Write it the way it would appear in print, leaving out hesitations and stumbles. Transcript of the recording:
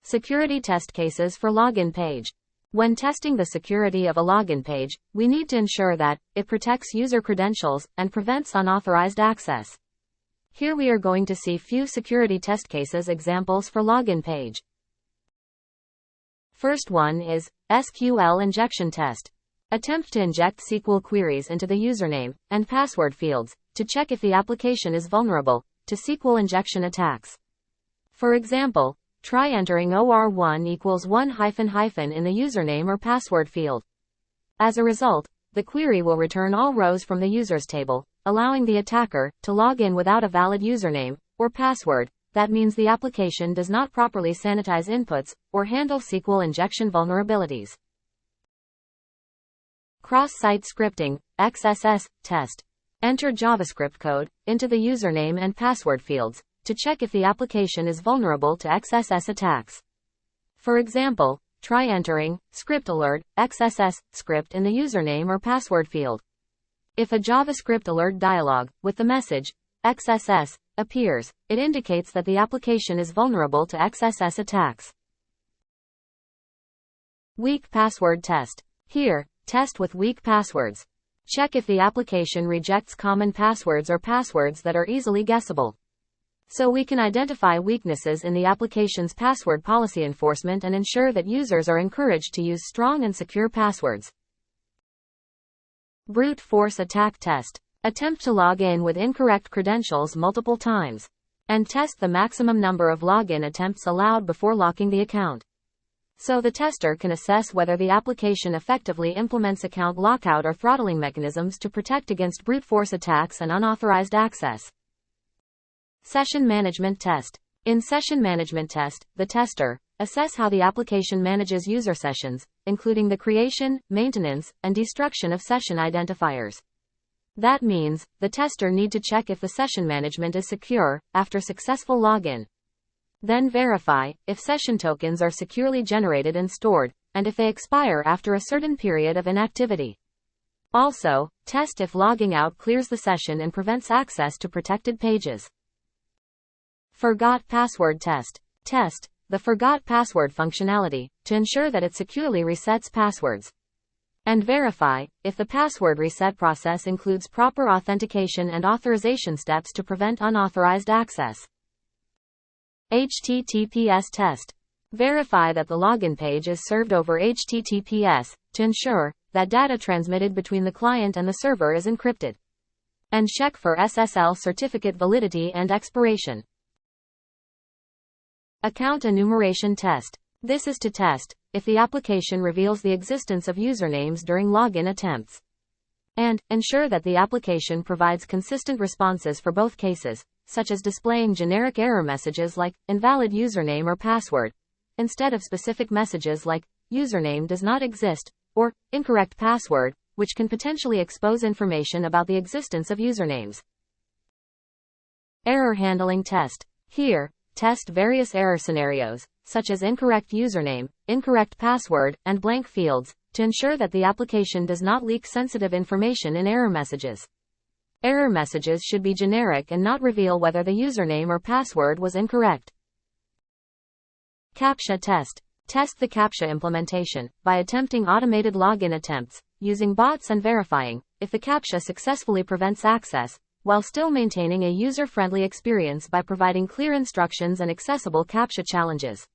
Security test cases for login page. When testing the security of a login page, we need to ensure that it protects user credentials and prevents unauthorized access. Here we are going to see few security test cases examples for login page. First one is SQL injection test. Attempt to inject SQL queries into the username and password fields to check if the application is vulnerable to SQL injection attacks. For example, try entering OR1 equals 1 hyphen in the username or password field. As a result, the query will return all rows from the users table, allowing the attacker to log in without a valid username or password. That means the application does not properly sanitize inputs or handle SQL injection vulnerabilities. Cross-site scripting, XSS, test. Enter JavaScript code into the username and password fields to check if the application is vulnerable to XSS attacks. For example, try entering script alert, XSS, script in the username or password field. If a JavaScript alert dialog with the message, XSS, appears, it indicates that the application is vulnerable to XSS attacks. Weak password test. Here, test with weak passwords. Check if the application rejects common passwords or passwords that are easily guessable. So we can identify weaknesses in the application's password policy enforcement and ensure that users are encouraged to use strong and secure passwords. Brute force attack test. Attempt to log in with incorrect credentials multiple times, and test the maximum number of login attempts allowed before locking the account. So the tester can assess whether the application effectively implements account lockout or throttling mechanisms to protect against brute force attacks and unauthorized access. Session management test. In session management test, the tester assess how the application manages user sessions, including the creation, maintenance, and destruction of session identifiers. That means, the tester need to check if the session management is secure after successful login. Then verify if session tokens are securely generated and stored, and if they expire after a certain period of inactivity. Also, test if logging out clears the session and prevents access to protected pages. Forgot password test. Test the forgot password functionality to ensure that it securely resets passwords. And verify if the password reset process includes proper authentication and authorization steps to prevent unauthorized access. HTTPS test. Verify that the login page is served over HTTPS to ensure that data transmitted between the client and the server is encrypted. And check for SSL certificate validity and expiration. Account enumeration test. This is to test if the application reveals the existence of usernames during login attempts. And ensure that the application provides consistent responses for both cases, such as displaying generic error messages like invalid username or password, instead of specific messages like username does not exist or incorrect password, which can potentially expose information about the existence of usernames. Error handling test. Here, test various error scenarios, such as incorrect username, incorrect password, and blank fields, to ensure that the application does not leak sensitive information in error messages. Error messages should be generic and not reveal whether the username or password was incorrect. CAPTCHA test. Test the CAPTCHA implementation by attempting automated login attempts, using bots and verifying if the CAPTCHA successfully prevents access, while still maintaining a user-friendly experience by providing clear instructions and accessible CAPTCHA challenges.